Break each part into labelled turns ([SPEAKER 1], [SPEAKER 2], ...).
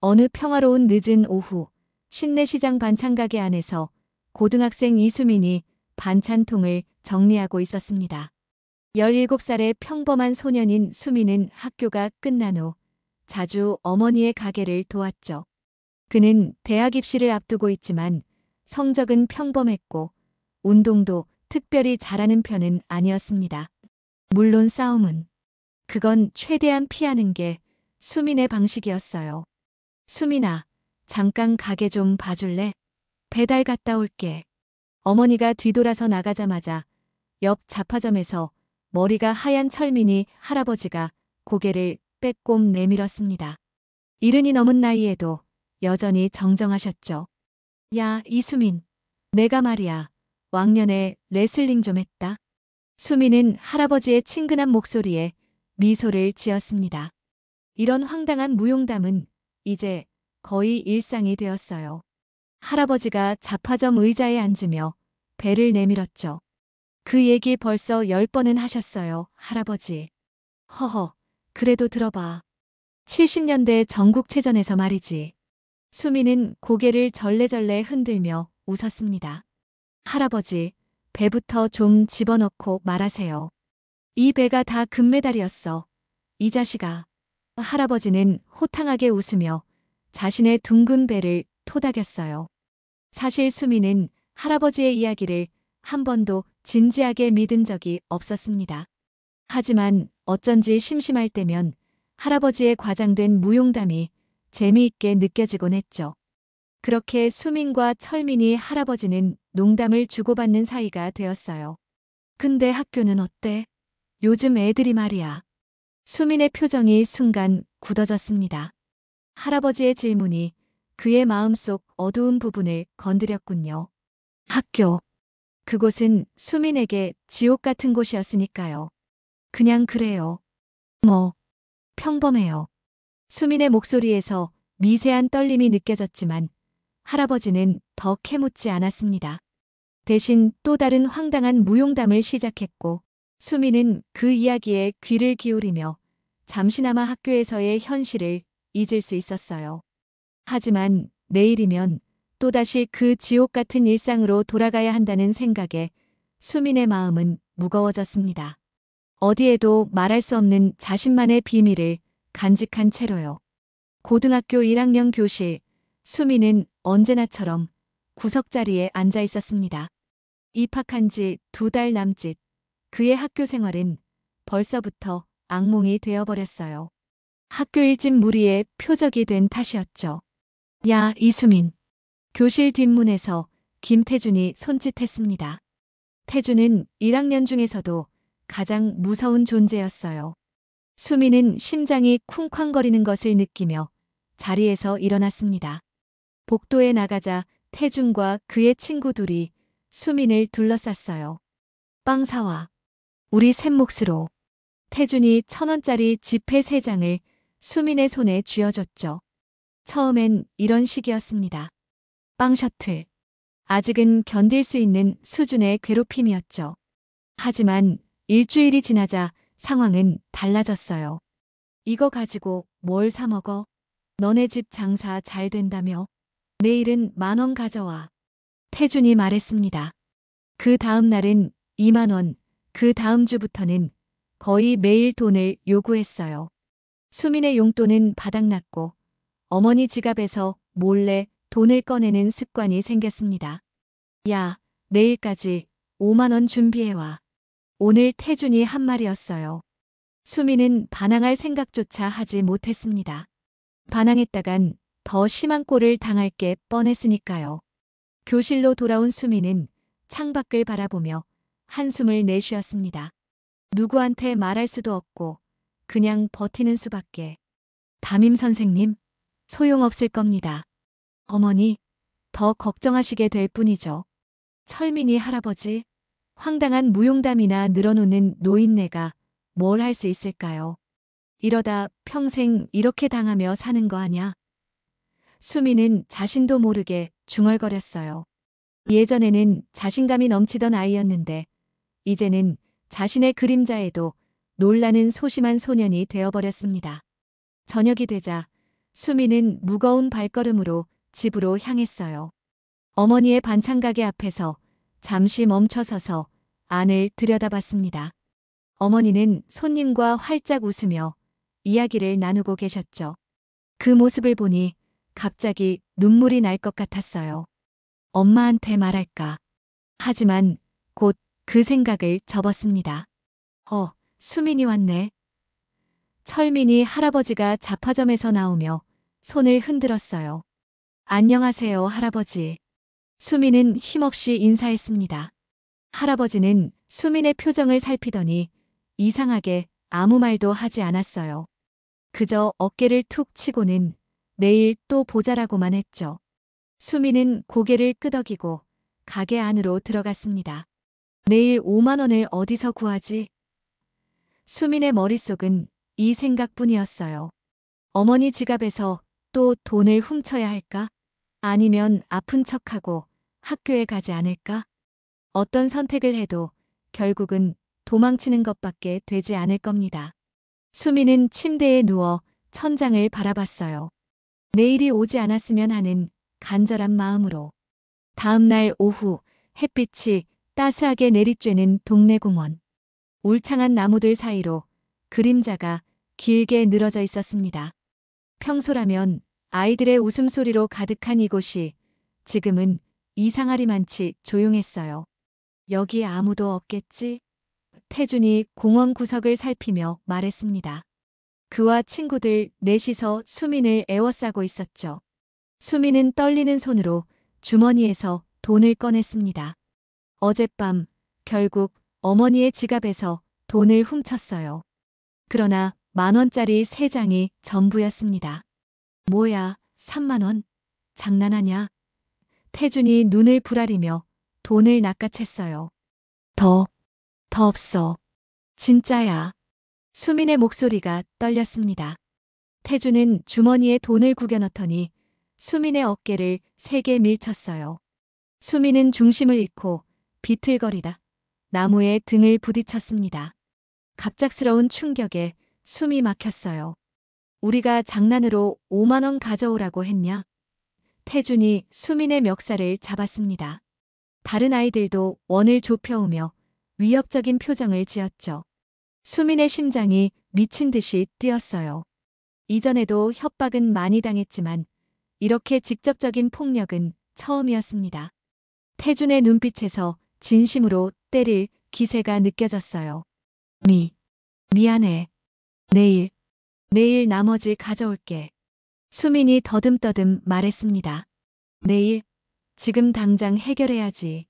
[SPEAKER 1] 어느 평화로운 늦은 오후, 신내시장 반찬가게 안에서 고등학생 이수민이 반찬통을 정리하고 있었습니다. 17살의 평범한 소년인 수민은 학교가 끝난 후 자주 어머니의 가게를 도왔죠. 그는 대학 입시를 앞두고 있지만 성적은 평범했고 운동도 특별히 잘하는 편은 아니었습니다. 물론 싸움은 그건 최대한 피하는 게 수민의 방식이었어요. 수민아, 잠깐 가게 좀 봐줄래? 배달 갔다 올게. 어머니가 뒤돌아서 나가자마자 옆 잡화점에서 머리가 하얀 철민이 할아버지가 고개를 빼꼼 내밀었습니다. 70이 넘은 나이에도 여전히 정정하셨죠. 야, 이수민. 내가 말이야. 왕년에 레슬링 좀 했다. 수민은 할아버지의 친근한 목소리에 미소를 지었습니다. 이런 황당한 무용담은 이제 거의 일상이 되었어요. 할아버지가 잡화점 의자에 앉으며 배를 내밀었죠. 그 얘기 벌써 10번은 하셨어요, 할아버지. 허허, 그래도 들어봐. 70년대 전국체전에서 말이지. 수미는 고개를 절레절레 흔들며 웃었습니다. 할아버지, 배부터 좀 집어넣고 말하세요. 이 배가 다 금메달이었어. 이 자식아. 할아버지는 호탕하게 웃으며 자신의 둥근 배를 토닥였어요. 사실 수미는 할아버지의 이야기를 한 번도 진지하게 믿은 적이 없었습니다. 하지만 어쩐지 심심할 때면 할아버지의 과장된 무용담이 재미있게 느껴지곤 했죠. 그렇게 수민과 철민이 할아버지는 농담을 주고받는 사이가 되었어요. 근데 학교는 어때? 요즘 애들이 말이야. 수민의 표정이 순간 굳어졌습니다. 할아버지의 질문이 그의 마음속 어두운 부분을 건드렸군요. 학교. 그곳은 수민에게 지옥 같은 곳이었으니까요. 그냥 그래요. 뭐, 평범해요. 수민의 목소리에서 미세한 떨림이 느껴졌지만 할아버지는 더 캐묻지 않았습니다. 대신 또 다른 황당한 무용담을 시작했고 수민은 그 이야기에 귀를 기울이며 잠시나마 학교에서의 현실을 잊을 수 있었어요. 하지만 내일이면 또다시 그 지옥 같은 일상으로 돌아가야 한다는 생각에 수민의 마음은 무거워졌습니다. 어디에도 말할 수 없는 자신만의 비밀을 간직한 채로요. 고등학교 1학년 교실, 수민은 언제나처럼 구석자리에 앉아 있었습니다. 입학한 지 2달 남짓, 그의 학교 생활은 벌써부터 악몽이 되어버렸어요. 학교 일진 무리의 표적이 된 탓이었죠. 야, 이수민. 교실 뒷문에서 김태준이 손짓했습니다. 태준은 1학년 중에서도 가장 무서운 존재였어요. 수민은 심장이 쿵쾅거리는 것을 느끼며 자리에서 일어났습니다. 복도에 나가자 태준과 그의 친구 둘이 수민을 둘러쌌어요. 빵 사와. 우리 셋몫으로. 태준이 1,000원짜리 지폐 3장을 수민의 손에 쥐어줬죠. 처음엔 이런 식이었습니다. 빵 셔틀. 아직은 견딜 수 있는 수준의 괴롭힘이었죠. 하지만 일주일이 지나자 상황은 달라졌어요. 이거 가지고 뭘 사 먹어? 너네 집 장사 잘 된다며? 내일은 10,000원 가져와. 태준이 말했습니다. 그 다음 날은 20,000원, 그 다음 주부터는 거의 매일 돈을 요구했어요. 수민의 용돈은 바닥났고 어머니 지갑에서 몰래 돈을 꺼내는 습관이 생겼습니다. 야, 내일까지 50,000원 준비해와. 오늘 태준이 한 말이었어요. 수민은 반항할 생각조차 하지 못했습니다. 반항했다간 더 심한 꼴을 당할 게 뻔했으니까요. 교실로 돌아온 수민은 창밖을 바라보며 한숨을 내쉬었습니다. 누구한테 말할 수도 없고 그냥 버티는 수밖에. 담임 선생님, 소용없을 겁니다. 어머니, 더 걱정하시게 될 뿐이죠. 철민이 할아버지, 황당한 무용담이나 늘어놓는 노인네가 뭘 할 수 있을까요? 이러다 평생 이렇게 당하며 사는 거 아냐? 수미는 자신도 모르게 중얼거렸어요. 예전에는 자신감이 넘치던 아이였는데 이제는 자신의 그림자에도 놀라는 소심한 소년이 되어버렸습니다. 저녁이 되자 수미는 무거운 발걸음으로 집으로 향했어요. 어머니의 반찬 가게 앞에서 잠시 멈춰서서 안을 들여다봤습니다. 어머니는 손님과 활짝 웃으며 이야기를 나누고 계셨죠. 그 모습을 보니 갑자기 눈물이 날 것 같았어요. 엄마한테 말할까? 하지만 곧 그 생각을 접었습니다. 수민이 왔네. 철민이 할아버지가 잡화점에서 나오며 손을 흔들었어요. 안녕하세요, 할아버지. 수민은 힘없이 인사했습니다. 할아버지는 수민의 표정을 살피더니 이상하게 아무 말도 하지 않았어요. 그저 어깨를 툭 치고는 내일 또 보자라고만 했죠. 수민은 고개를 끄덕이고 가게 안으로 들어갔습니다. 내일 5만 원을 어디서 구하지? 수민의 머릿속은 이 생각뿐이었어요. 어머니 지갑에서 또 돈을 훔쳐야 할까? 아니면 아픈 척하고 학교에 가지 않을까? 어떤 선택을 해도 결국은 도망치는 것밖에 되지 않을 겁니다. 수미는 침대에 누워 천장을 바라봤어요. 내일이 오지 않았으면 하는 간절한 마음으로. 다음 날 오후 햇빛이 따스하게 내리쬐는 동네 공원. 울창한 나무들 사이로 그림자가 길게 늘어져 있었습니다. 평소라면 아이들의 웃음소리로 가득한 이곳이 지금은 이상하리만치 조용했어요. 여기 아무도 없겠지? 태준이 공원 구석을 살피며 말했습니다. 그와 친구들 넷이서 수민을 에워싸고 있었죠. 수민은 떨리는 손으로 주머니에서 돈을 꺼냈습니다. 어젯밤 결국 어머니의 지갑에서 돈을 훔쳤어요. 그러나 10,000원짜리 3장이 전부였습니다. 뭐야, 3만 원? 장난하냐? 태준이 눈을 부라리며 돈을 낚아챘어요. 더 없어. 진짜야. 수민의 목소리가 떨렸습니다. 태준은 주머니에 돈을 구겨 넣더니 수민의 어깨를 세게 밀쳤어요. 수민은 중심을 잃고 비틀거리다 나무에 등을 부딪혔습니다. 갑작스러운 충격에 숨이 막혔어요. 우리가 장난으로 5만 원 가져오라고 했냐? 태준이 수민의 멱살을 잡았습니다. 다른 아이들도 원을 좁혀오며 위협적인 표정을 지었죠. 수민의 심장이 미친 듯이 뛰었어요. 이전에도 협박은 많이 당했지만 이렇게 직접적인 폭력은 처음이었습니다. 태준의 눈빛에서 진심으로 때릴 기세가 느껴졌어요. 미안해. 내일 나머지 가져올게. 수민이 더듬더듬 말했습니다. 내일? 지금 당장 해결해야지.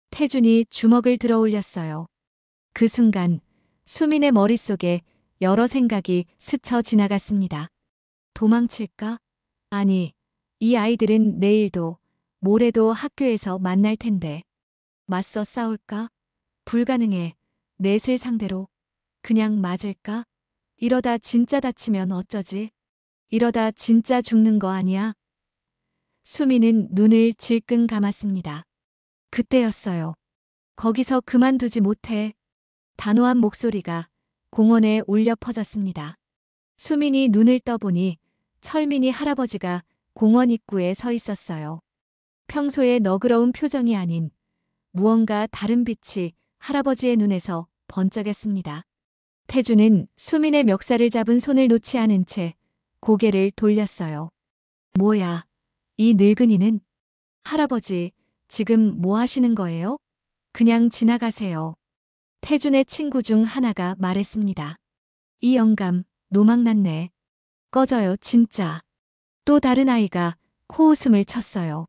[SPEAKER 1] 태준이 주먹을 들어 올렸어요. 그 순간 수민의 머릿속에 여러 생각이 스쳐 지나갔습니다. 도망칠까? 아니, 이 아이들은 내일도 모레도 학교에서 만날 텐데. 맞서 싸울까? 불가능해. 넷을 상대로. 그냥 맞을까? 이러다 진짜 다치면 어쩌지? 이러다 진짜 죽는 거 아니야? 수미는 눈을 질끈 감았습니다. 그때였어요. 거기서 그만두지 못해. 단호한 목소리가 공원에 울려 퍼졌습니다. 수민이 눈을 떠보니 철민이 할아버지가 공원 입구에 서 있었어요. 평소의 너그러운 표정이 아닌 무언가 다른 빛이 할아버지의 눈에서 번쩍였습니다. 태주는 수민의 멱살을 잡은 손을 놓지 않은 채 고개를 돌렸어요. 뭐야, 이 늙은이는? 할아버지, 지금 뭐 하시는 거예요? 그냥 지나가세요. 태준의 친구 중 하나가 말했습니다. 이 영감, 노망났네. 꺼져요, 진짜. 또 다른 아이가 코웃음을 쳤어요.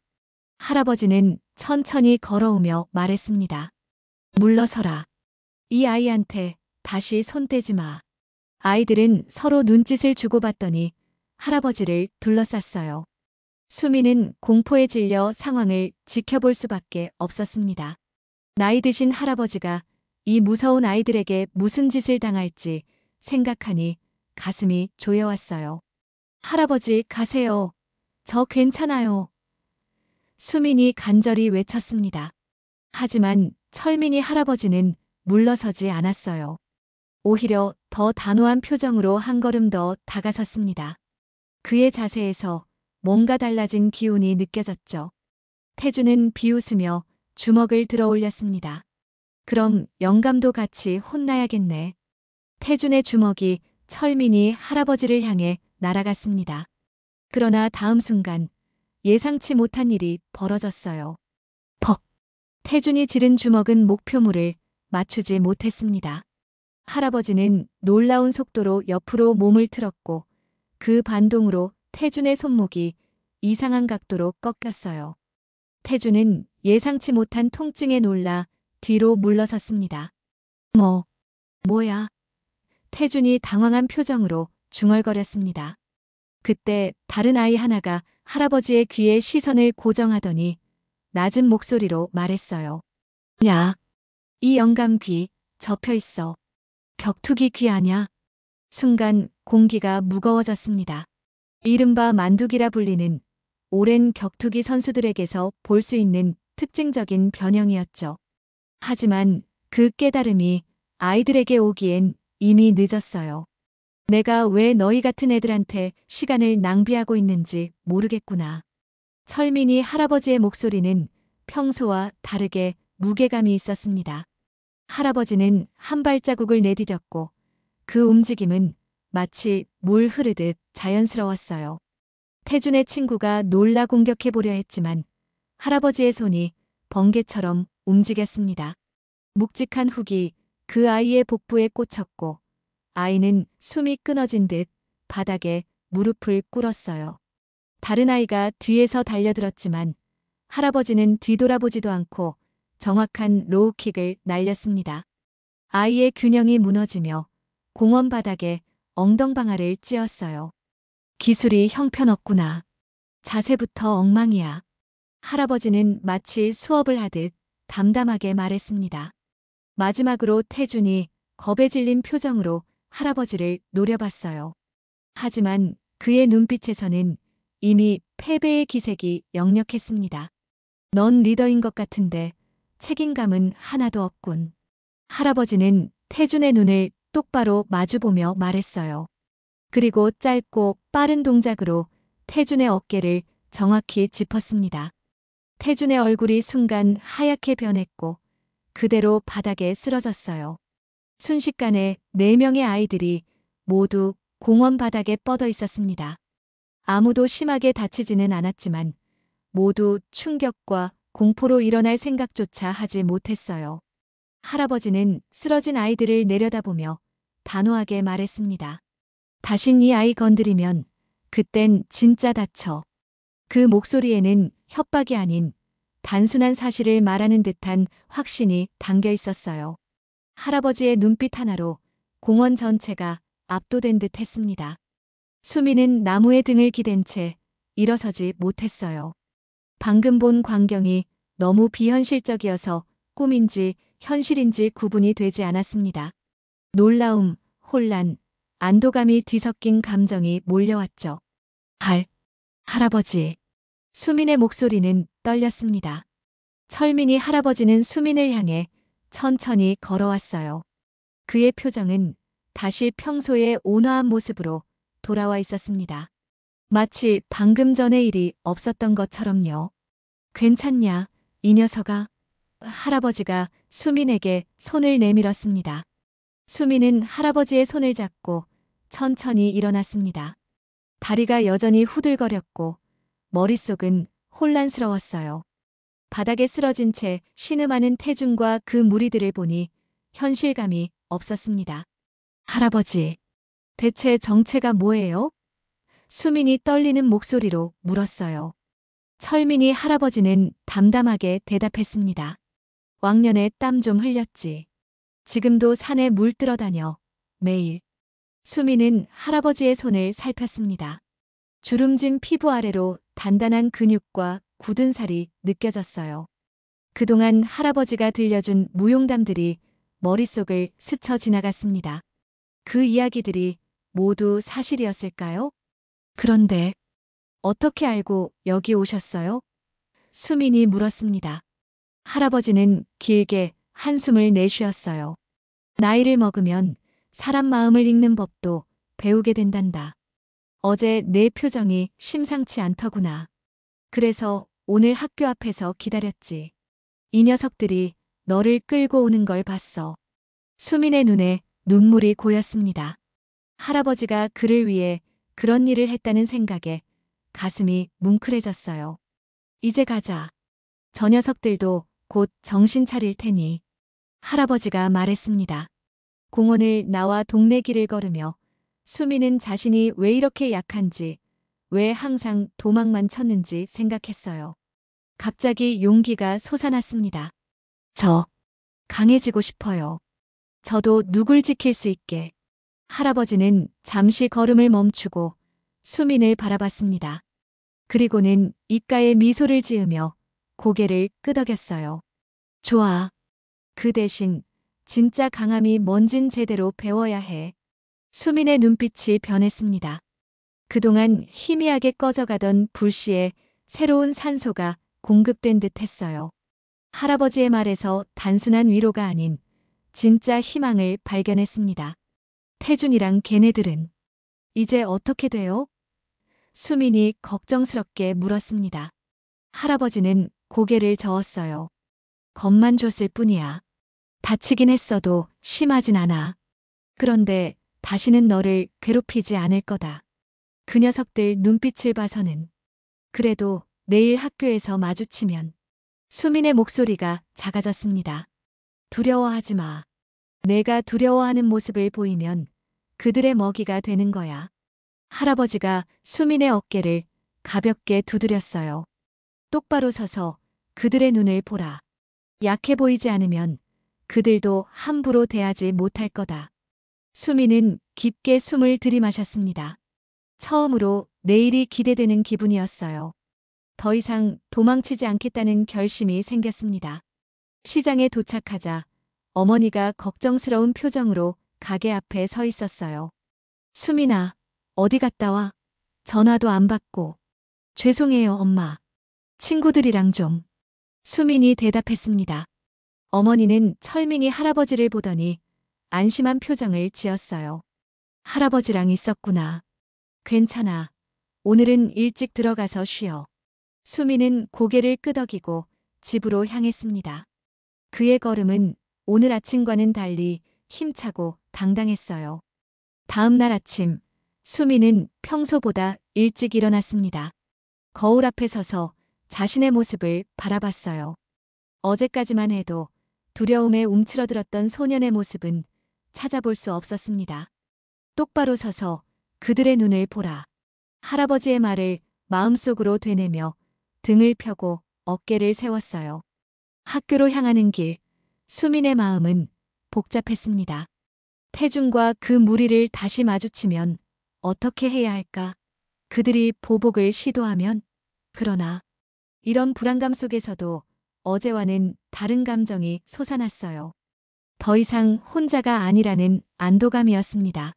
[SPEAKER 1] 할아버지는 천천히 걸어오며 말했습니다. 물러서라. 이 아이한테 다시 손 떼지 마. 아이들은 서로 눈짓을 주고받더니 할아버지를 둘러쌌어요. 수미는 공포에 질려 상황을 지켜볼 수밖에 없었습니다. 나이 드신 할아버지가 이 무서운 아이들에게 무슨 짓을 당할지 생각하니 가슴이 조여왔어요. 할아버지, 가세요. 저 괜찮아요. 수민이 간절히 외쳤습니다. 하지만 철민이 할아버지는 물러서지 않았어요. 오히려 더 단호한 표정으로 한 걸음 더 다가섰습니다. 그의 자세에서 뭔가 달라진 기운이 느껴졌죠. 태주는 비웃으며 주먹을 들어 올렸습니다. 그럼 영감도 같이 혼나야겠네. 태준의 주먹이 철민이 할아버지를 향해 날아갔습니다. 그러나 다음 순간 예상치 못한 일이 벌어졌어요. 퍽! 태준이 지른 주먹은 목표물을 맞추지 못했습니다. 할아버지는 놀라운 속도로 옆으로 몸을 틀었고 그 반동으로 태준의 손목이 이상한 각도로 꺾였어요. 태준은 예상치 못한 통증에 놀라 뒤로 물러섰습니다. 뭐야? 태준이 당황한 표정으로 중얼거렸습니다. 그때 다른 아이 하나가 할아버지의 귀에 시선을 고정하더니 낮은 목소리로 말했어요. 야, 이 영감 귀 접혀 있어. 격투기 귀 아냐? 순간 공기가 무거워졌습니다. 이른바 만두기라 불리는 오랜 격투기 선수들에게서 볼 수 있는 특징적인 변형이었죠. 하지만 그 깨달음이 아이들에게 오기엔 이미 늦었어요. 내가 왜 너희 같은 애들한테 시간을 낭비하고 있는지 모르겠구나. 철민이 할아버지의 목소리는 평소와 다르게 무게감이 있었습니다. 할아버지는 한 발자국을 내디뎠고 그 움직임은 마치 물 흐르듯 자연스러웠어요. 태준의 친구가 놀라 공격해보려 했지만 할아버지의 손이 번개처럼 움직였습니다. 묵직한 훅이 그 아이의 복부에 꽂혔고 아이는 숨이 끊어진 듯 바닥에 무릎을 꿇었어요. 다른 아이가 뒤에서 달려들었지만 할아버지는 뒤돌아보지도 않고 정확한 로우킥을 날렸습니다. 아이의 균형이 무너지며 공원 바닥에 엉덩방아를 찧었어요. 기술이 형편없구나. 자세부터 엉망이야. 할아버지는 마치 수업을 하듯 담담하게 말했습니다. 마지막으로 태준이 겁에 질린 표정으로 할아버지를 노려봤어요. 하지만 그의 눈빛에서는 이미 패배의 기색이 역력했습니다. 넌 리더인 것 같은데 책임감은 하나도 없군. 할아버지는 태준의 눈을 똑바로 마주보며 말했어요. 그리고 짧고 빠른 동작으로 태준의 어깨를 정확히 짚었습니다. 태준의 얼굴이 순간 하얗게 변했고 그대로 바닥에 쓰러졌어요. 순식간에 4명의 아이들이 모두 공원 바닥에 뻗어 있었습니다. 아무도 심하게 다치지는 않았지만 모두 충격과 공포로 일어날 생각조차 하지 못했어요. 할아버지는 쓰러진 아이들을 내려다보며 단호하게 말했습니다. 다신 이 아이 건드리면 그땐 진짜 다쳐. 그 목소리에는 협박이 아닌 단순한 사실을 말하는 듯한 확신이 담겨 있었어요. 할아버지의 눈빛 하나로 공원 전체가 압도된 듯 했습니다. 수미는 나무에 등을 기댄 채 일어서지 못했어요. 방금 본 광경이 너무 비현실적이어서 꿈인지 현실인지 구분이 되지 않았습니다. 놀라움, 혼란, 안도감이 뒤섞인 감정이 몰려왔죠. 할아버지. 수민의 목소리는 떨렸습니다. 철민이 할아버지는 수민을 향해 천천히 걸어왔어요. 그의 표정은 다시 평소의 온화한 모습으로 돌아와 있었습니다. 마치 방금 전의 일이 없었던 것처럼요. 괜찮냐, 이 녀석아? 할아버지가 수민에게 손을 내밀었습니다. 수민은 할아버지의 손을 잡고 천천히 일어났습니다. 다리가 여전히 후들거렸고 머릿속은 혼란스러웠어요. 바닥에 쓰러진 채 신음하는 태준과 그 무리들을 보니 현실감이 없었습니다. 할아버지, 대체 정체가 뭐예요? 수민이 떨리는 목소리로 물었어요. 철민이 할아버지는 담담하게 대답했습니다. 왕년에 땀 좀 흘렸지. 지금도 산에 물 뜨러 다녀. 매일. 수민은 할아버지의 손을 살폈습니다. 주름진 피부 아래로 단단한 근육과 굳은 살이 느껴졌어요. 그동안 할아버지가 들려준 무용담들이 머릿속을 스쳐 지나갔습니다. 그 이야기들이 모두 사실이었을까요? 그런데 어떻게 알고 여기 오셨어요? 수민이 물었습니다. 할아버지는 길게 한숨을 내쉬었어요. 나이를 먹으면 사람 마음을 읽는 법도 배우게 된단다. 어제 내 표정이 심상치 않더구나. 그래서 오늘 학교 앞에서 기다렸지. 이 녀석들이 너를 끌고 오는 걸 봤어. 수민의 눈에 눈물이 고였습니다. 할아버지가 그를 위해 그런 일을 했다는 생각에 가슴이 뭉클해졌어요. 이제 가자. 저 녀석들도 곧 정신 차릴 테니. 할아버지가 말했습니다. 공원을 나와 동네 길을 걸으며 수미는 자신이 왜 이렇게 약한지, 왜 항상 도망만 쳤는지 생각했어요. 갑자기 용기가 솟아났습니다. 저 강해지고 싶어요. 저도 누굴 지킬 수 있게. 할아버지는 잠시 걸음을 멈추고 수민을 바라봤습니다. 그리고는 입가에 미소를 지으며 고개를 끄덕였어요. 좋아. 그 대신 진짜 강함이 뭔진 제대로 배워야 해. 수민의 눈빛이 변했습니다. 그동안 희미하게 꺼져가던 불씨에 새로운 산소가 공급된 듯 했어요. 할아버지의 말에서 단순한 위로가 아닌 진짜 희망을 발견했습니다. 태준이랑 걔네들은 이제 어떻게 돼요? 수민이 걱정스럽게 물었습니다. 할아버지는 고개를 저었어요. 겁만 줬을 뿐이야. 다치긴 했어도 심하진 않아. 그런데 다시는 너를 괴롭히지 않을 거다. 그 녀석들 눈빛을 봐서는. 그래도 내일 학교에서 마주치면. 수민의 목소리가 작아졌습니다. 두려워하지 마. 내가 두려워하는 모습을 보이면 그들의 먹이가 되는 거야. 할아버지가 수민의 어깨를 가볍게 두드렸어요. 똑바로 서서 그들의 눈을 보라. 약해 보이지 않으면 그들도 함부로 대하지 못할 거다. 수민은 깊게 숨을 들이마셨습니다. 처음으로 내일이 기대되는 기분이었어요. 더 이상 도망치지 않겠다는 결심이 생겼습니다. 시장에 도착하자 어머니가 걱정스러운 표정으로 가게 앞에 서 있었어요. 수민아, 어디 갔다 와? 전화도 안 받고. 죄송해요, 엄마. 친구들이랑 좀. 수민이 대답했습니다. 어머니는 철민이 할아버지를 보더니 안심한 표정을 지었어요. 할아버지랑 있었구나. 괜찮아. 오늘은 일찍 들어가서 쉬어. 수민은 고개를 끄덕이고 집으로 향했습니다. 그의 걸음은 오늘 아침과는 달리 힘차고 당당했어요. 다음 날 아침, 수민은 평소보다 일찍 일어났습니다. 거울 앞에 서서 자신의 모습을 바라봤어요. 어제까지만 해도 두려움에 움츠러들었던 소년의 모습은 찾아볼 수 없었습니다. 똑바로 서서 그들의 눈을 보라. 할아버지의 말을 마음속으로 되뇌며 등을 펴고 어깨를 세웠어요. 학교로 향하는 길, 수민의 마음은 복잡했습니다. 태준과 그 무리를 다시 마주치면 어떻게 해야 할까? 그들이 보복을 시도하면? 그러나 이런 불안감 속에서도 어제와는 다른 감정이 솟아났어요. 더 이상 혼자가 아니라는 안도감이었습니다.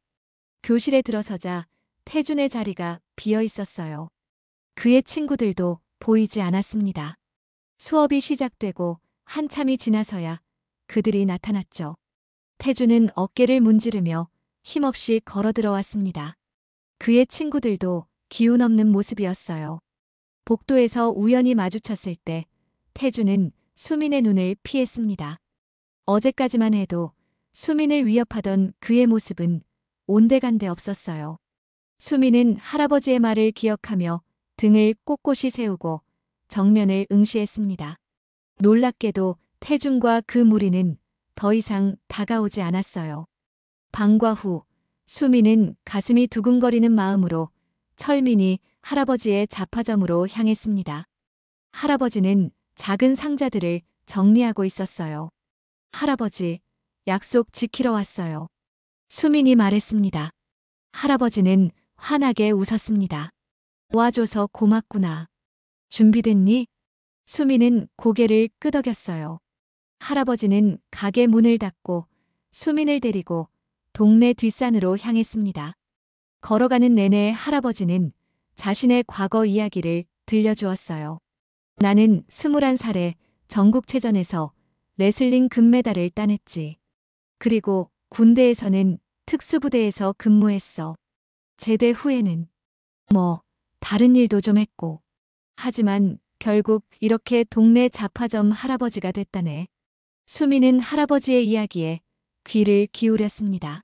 [SPEAKER 1] 교실에 들어서자 태준의 자리가 비어 있었어요. 그의 친구들도 보이지 않았습니다. 수업이 시작되고 한참이 지나서야 그들이 나타났죠. 태준은 어깨를 문지르며 힘없이 걸어 들어왔습니다. 그의 친구들도 기운 없는 모습이었어요. 복도에서 우연히 마주쳤을 때 태준은 수민의 눈을 피했습니다. 어제까지만 해도 수민을 위협하던 그의 모습은 온데간데 없었어요. 수민은 할아버지의 말을 기억하며 등을 꼿꼿이 세우고 정면을 응시했습니다. 놀랍게도 태준과 그 무리는 더 이상 다가오지 않았어요. 방과 후 수민은 가슴이 두근거리는 마음으로 철민이 할아버지의 잡화점으로 향했습니다. 할아버지는 작은 상자들을 정리하고 있었어요. 할아버지, 약속 지키러 왔어요. 수민이 말했습니다. 할아버지는 환하게 웃었습니다. 와줘서 고맙구나. 준비됐니? 수민은 고개를 끄덕였어요. 할아버지는 가게 문을 닫고 수민을 데리고 동네 뒷산으로 향했습니다. 걸어가는 내내 할아버지는 자신의 과거 이야기를 들려주었어요. 나는 21살에 전국체전에서 레슬링 금메달을 따냈지. 그리고 군대에서는 특수부대에서 근무했어. 제대 후에는 다른 일도 좀 했고. 하지만 결국 이렇게 동네 잡화점 할아버지가 됐다네. 수미는 할아버지의 이야기에 귀를 기울였습니다.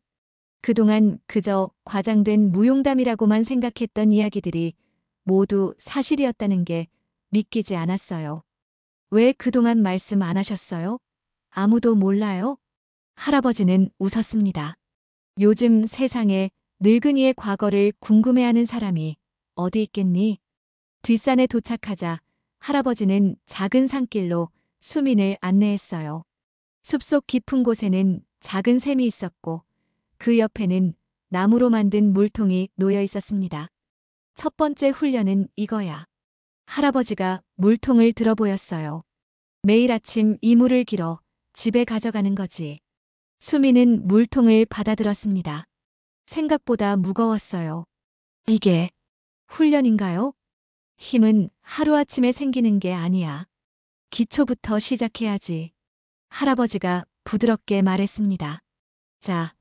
[SPEAKER 1] 그동안 그저 과장된 무용담이라고만 생각했던 이야기들이 모두 사실이었다는 게 믿기지 않았어요. 왜 그동안 말씀 안 하셨어요? 아무도 몰라요? 할아버지는 웃었습니다. 요즘 세상에 늙은이의 과거를 궁금해하는 사람이 어디 있겠니? 뒷산에 도착하자 할아버지는 작은 산길로 수민을 안내했어요. 숲속 깊은 곳에는 작은 샘이 있었고 그 옆에는 나무로 만든 물통이 놓여 있었습니다. 첫 번째 훈련은 이거야. 할아버지가 물통을 들어 보였어요. 매일 아침 이 물을 길어 집에 가져가는 거지. 수미는 물통을 받아들었습니다. 생각보다 무거웠어요. 이게 훈련인가요? 힘은 하루아침에 생기는 게 아니야. 기초부터 시작해야지. 할아버지가 부드럽게 말했습니다. 자,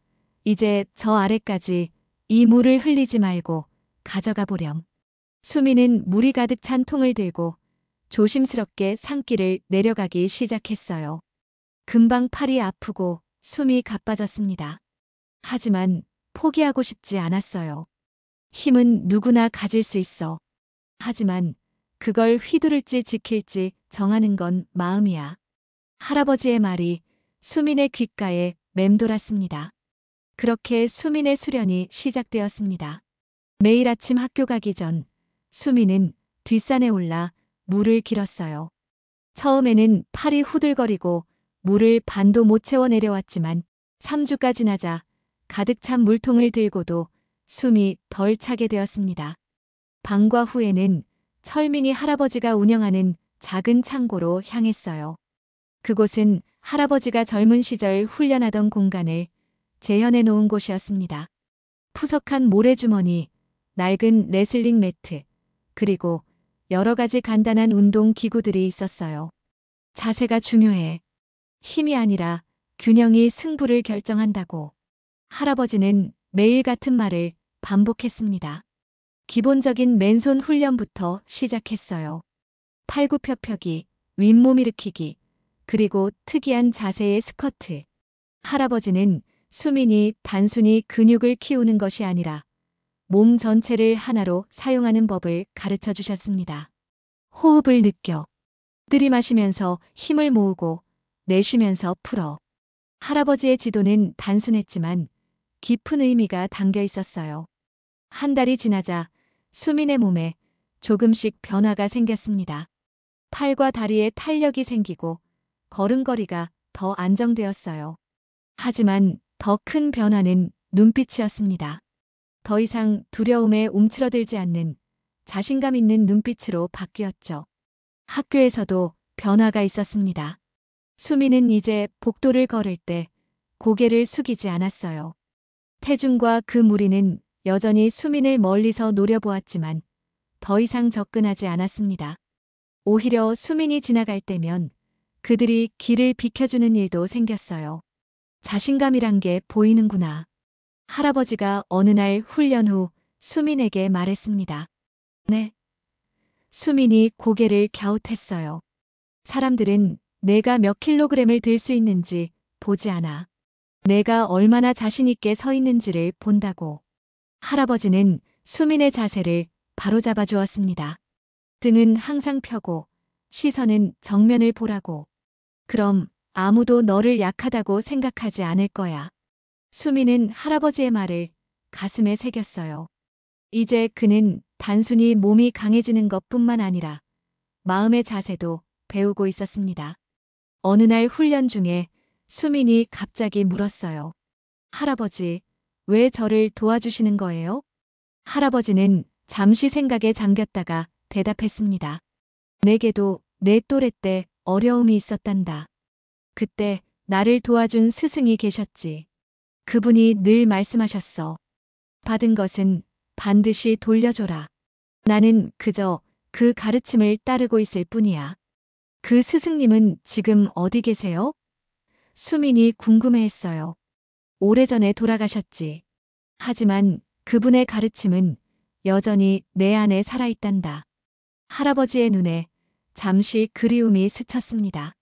[SPEAKER 1] 이제 저 아래까지 이 물을 흘리지 말고 가져가 보렴. 수미는 물이 가득 찬 통을 들고 조심스럽게 산길을 내려가기 시작했어요. 금방 팔이 아프고 숨이 가빠졌습니다. 하지만 포기하고 싶지 않았어요. 힘은 누구나 가질 수 있어. 하지만 그걸 휘두를지 지킬지 정하는 건 마음이야. 할아버지의 말이 수민의 귓가에 맴돌았습니다. 그렇게 수민의 수련이 시작되었습니다. 매일 아침 학교 가기 전 수민은 뒷산에 올라 물을 길었어요. 처음에는 팔이 후들거리고 물을 반도 못 채워 내려왔지만 3주가 지나자 가득 찬 물통을 들고도 숨이 덜 차게 되었습니다. 방과 후에는 철민이 할아버지가 운영하는 작은 창고로 향했어요. 그곳은 할아버지가 젊은 시절 훈련하던 공간을 재현해 놓은 곳이었습니다. 푸석한 모래주머니, 낡은 레슬링 매트, 그리고 여러 가지 간단한 운동 기구들이 있었어요. 자세가 중요해. 힘이 아니라 균형이 승부를 결정한다고. 할아버지는 매일 같은 말을 반복했습니다. 기본적인 맨손 훈련부터 시작했어요. 팔굽혀펴기, 윗몸 일으키기, 그리고 특이한 자세의 스쿼트. 할아버지는 수민이 단순히 근육을 키우는 것이 아니라 몸 전체를 하나로 사용하는 법을 가르쳐 주셨습니다. 호흡을 느껴. 들이마시면서 힘을 모으고 내쉬면서 풀어. 할아버지의 지도는 단순했지만 깊은 의미가 담겨 있었어요. 한 달이 지나자 수민의 몸에 조금씩 변화가 생겼습니다. 팔과 다리에 탄력이 생기고 걸음걸이가 더 안정되었어요. 하지만 더 큰 변화는 눈빛이었습니다. 더 이상 두려움에 움츠러들지 않는 자신감 있는 눈빛으로 바뀌었죠. 학교에서도 변화가 있었습니다. 수미는 이제 복도를 걸을 때 고개를 숙이지 않았어요. 태중과 그 무리는 여전히 수민을 멀리서 노려보았지만 더 이상 접근하지 않았습니다. 오히려 수민이 지나갈 때면 그들이 길을 비켜주는 일도 생겼어요. 자신감이란 게 보이는구나. 할아버지가 어느 날 훈련 후 수민에게 말했습니다. 네. 수민이 고개를 갸웃했어요. 사람들은 내가 몇 킬로그램을 들 수 있는지 보지 않아. 내가 얼마나 자신 있게 서 있는지를 본다고. 할아버지는 수민의 자세를 바로잡아 주었습니다. 등은 항상 펴고 시선은 정면을 보라고. 그럼 아무도 너를 약하다고 생각하지 않을 거야. 수민은 할아버지의 말을 가슴에 새겼어요. 이제 그는 단순히 몸이 강해지는 것뿐만 아니라 마음의 자세도 배우고 있었습니다. 어느 날 훈련 중에 수민이 갑자기 물었어요. 할아버지, 왜 저를 도와주시는 거예요? 할아버지는 잠시 생각에 잠겼다가 대답했습니다. 내게도 내 또래 때 어려움이 있었단다. 그때 나를 도와준 스승이 계셨지. 그분이 늘 말씀하셨어. 받은 것은 반드시 돌려줘라. 나는 그저 그 가르침을 따르고 있을 뿐이야. 그 스승님은 지금 어디 계세요? 수민이 궁금해했어요. 오래전에 돌아가셨지. 하지만 그분의 가르침은 여전히 내 안에 살아있단다. 할아버지의 눈에 잠시 그리움이 스쳤습니다.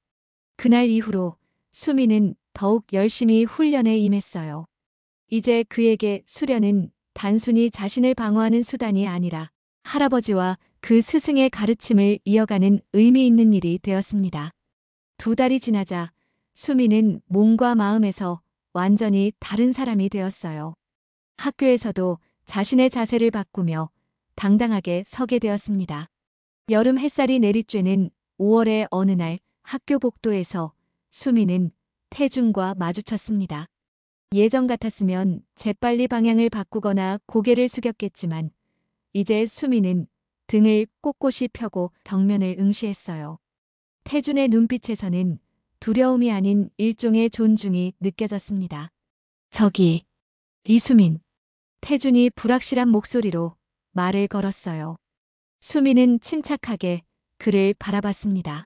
[SPEAKER 1] 그날 이후로 수미는 더욱 열심히 훈련에 임했어요. 이제 그에게 수련은 단순히 자신을 방어하는 수단이 아니라 할아버지와 그 스승의 가르침을 이어가는 의미 있는 일이 되었습니다. 2달이 지나자 수미는 몸과 마음에서 완전히 다른 사람이 되었어요. 학교에서도 자신의 자세를 바꾸며 당당하게 서게 되었습니다. 여름 햇살이 내리쬐는 5월의 어느 날 학교 복도에서 수미는 태준과 마주쳤습니다. 예전 같았으면 재빨리 방향을 바꾸거나 고개를 숙였겠지만 이제 수미는 등을 꼿꼿이 펴고 정면을 응시했어요. 태준의 눈빛에서는 두려움이 아닌 일종의 존중이 느껴졌습니다. 저기, 이수민. 태준이 불확실한 목소리로 말을 걸었어요. 수미는 침착하게 그를 바라봤습니다.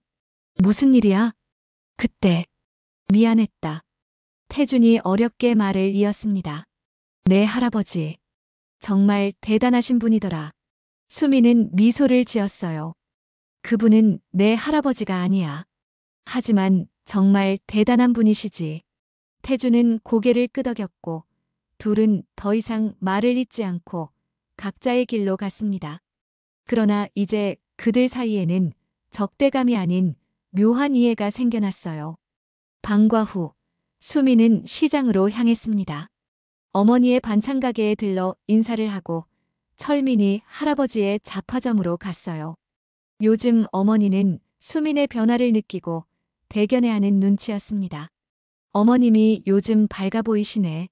[SPEAKER 1] 무슨 일이야? 그때 미안했다. 태준이 어렵게 말을 이었습니다. 내 할아버지. 정말 대단하신 분이더라. 수미는 미소를 지었어요. 그분은 내 할아버지가 아니야. 하지만 정말 대단한 분이시지. 태준은 고개를 끄덕였고 둘은 더 이상 말을 잇지 않고 각자의 길로 갔습니다. 그러나 이제 그들 사이에는 적대감이 아닌 묘한 이해가 생겨났어요. 방과 후 수미는 시장으로 향했습니다. 어머니의 반찬 가게에 들러 인사를 하고 철민이 할아버지의 잡화점으로 갔어요. 요즘 어머니는 수민의 변화를 느끼고 대견해하는 눈치였습니다. 어머님이 요즘 밝아 보이시네.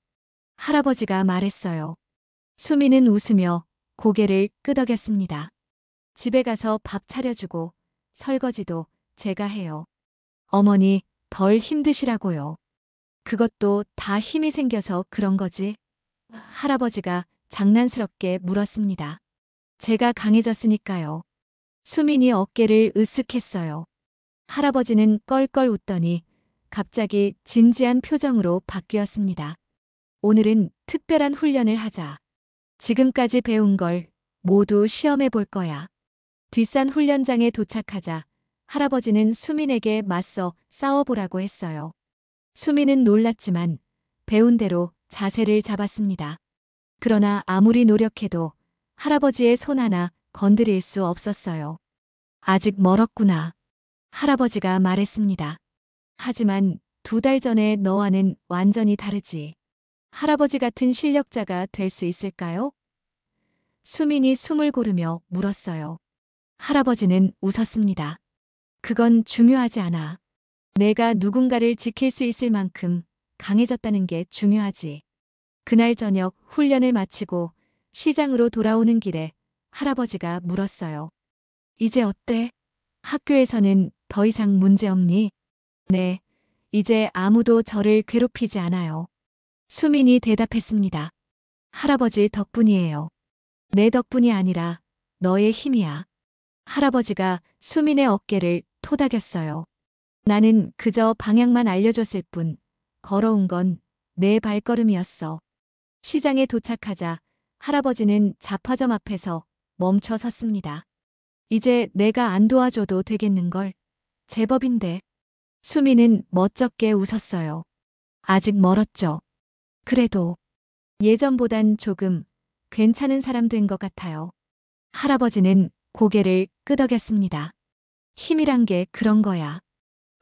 [SPEAKER 1] 할아버지가 말했어요. 수민은 웃으며 고개를 끄덕였습니다. 집에 가서 밥 차려주고 설거지도 제가 해요. 어머니 덜 힘드시라고요. 그것도 다 힘이 생겨서 그런 거지? 할아버지가 장난스럽게 물었습니다. 제가 강해졌으니까요. 수민이 어깨를 으쓱했어요. 할아버지는 껄껄 웃더니 갑자기 진지한 표정으로 바뀌었습니다. 오늘은 특별한 훈련을 하자. 지금까지 배운 걸 모두 시험해 볼 거야. 뒷산 훈련장에 도착하자 할아버지는 수민에게 맞서 싸워보라고 했어요. 수민은 놀랐지만 배운 대로 자세를 잡았습니다. 그러나 아무리 노력해도 할아버지의 손 하나 건드릴 수 없었어요. 아직 멀었구나. 할아버지가 말했습니다. 하지만 2달 전에 너와는 완전히 다르지. 할아버지 같은 실력자가 될 수 있을까요? 수민이 숨을 고르며 물었어요. 할아버지는 웃었습니다. 그건 중요하지 않아. 내가 누군가를 지킬 수 있을 만큼 강해졌다는 게 중요하지. 그날 저녁 훈련을 마치고 시장으로 돌아오는 길에 할아버지가 물었어요. 이제 어때? 학교에서는 더 이상 문제 없니? 네, 이제 아무도 저를 괴롭히지 않아요. 수민이 대답했습니다. 할아버지 덕분이에요. 내 덕분이 아니라 너의 힘이야. 할아버지가 수민의 어깨를 토닥였어요. 나는 그저 방향만 알려줬을 뿐, 걸어온 건 내 발걸음이었어. 시장에 도착하자 할아버지는 잡화점 앞에서 멈춰 섰습니다. 이제 내가 안 도와줘도 되겠는걸? 제법인데. 수민은 멋쩍게 웃었어요. 아직 멀었죠. 그래도 예전보단 조금 괜찮은 사람 된 것 같아요. 할아버지는 고개를 끄덕였습니다. 힘이란 게 그런 거야.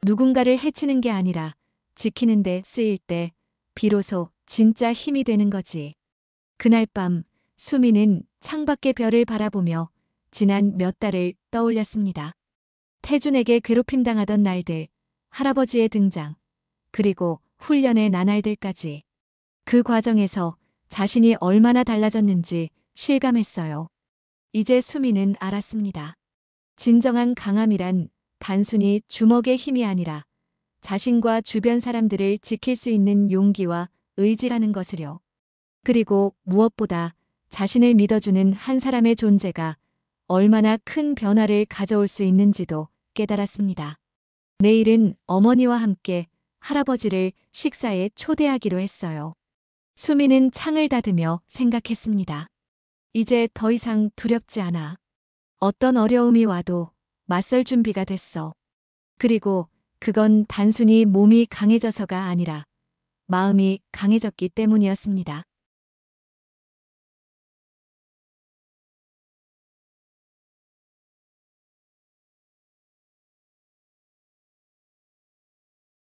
[SPEAKER 1] 누군가를 해치는 게 아니라 지키는 데 쓰일 때 비로소 진짜 힘이 되는 거지. 그날 밤 수미는 창밖의 별을 바라보며 지난 몇 달을 떠올렸습니다. 태준에게 괴롭힘당하던 날들, 할아버지의 등장, 그리고 훈련의 나날들까지. 그 과정에서 자신이 얼마나 달라졌는지 실감했어요. 이제 수미는 알았습니다. 진정한 강함이란 단순히 주먹의 힘이 아니라 자신과 주변 사람들을 지킬 수 있는 용기와 의지라는 것을요. 그리고 무엇보다 자신을 믿어주는 한 사람의 존재가 얼마나 큰 변화를 가져올 수 있는지도 깨달았습니다. 내일은 어머니와 함께 할아버지를 식사에 초대하기로 했어요. 수미는 창을 닫으며 생각했습니다. 이제 더 이상 두렵지 않아. 어떤 어려움이 와도 맞설 준비가 됐어. 그리고 그건 단순히 몸이 강해져서가 아니라 마음이 강해졌기 때문이었습니다.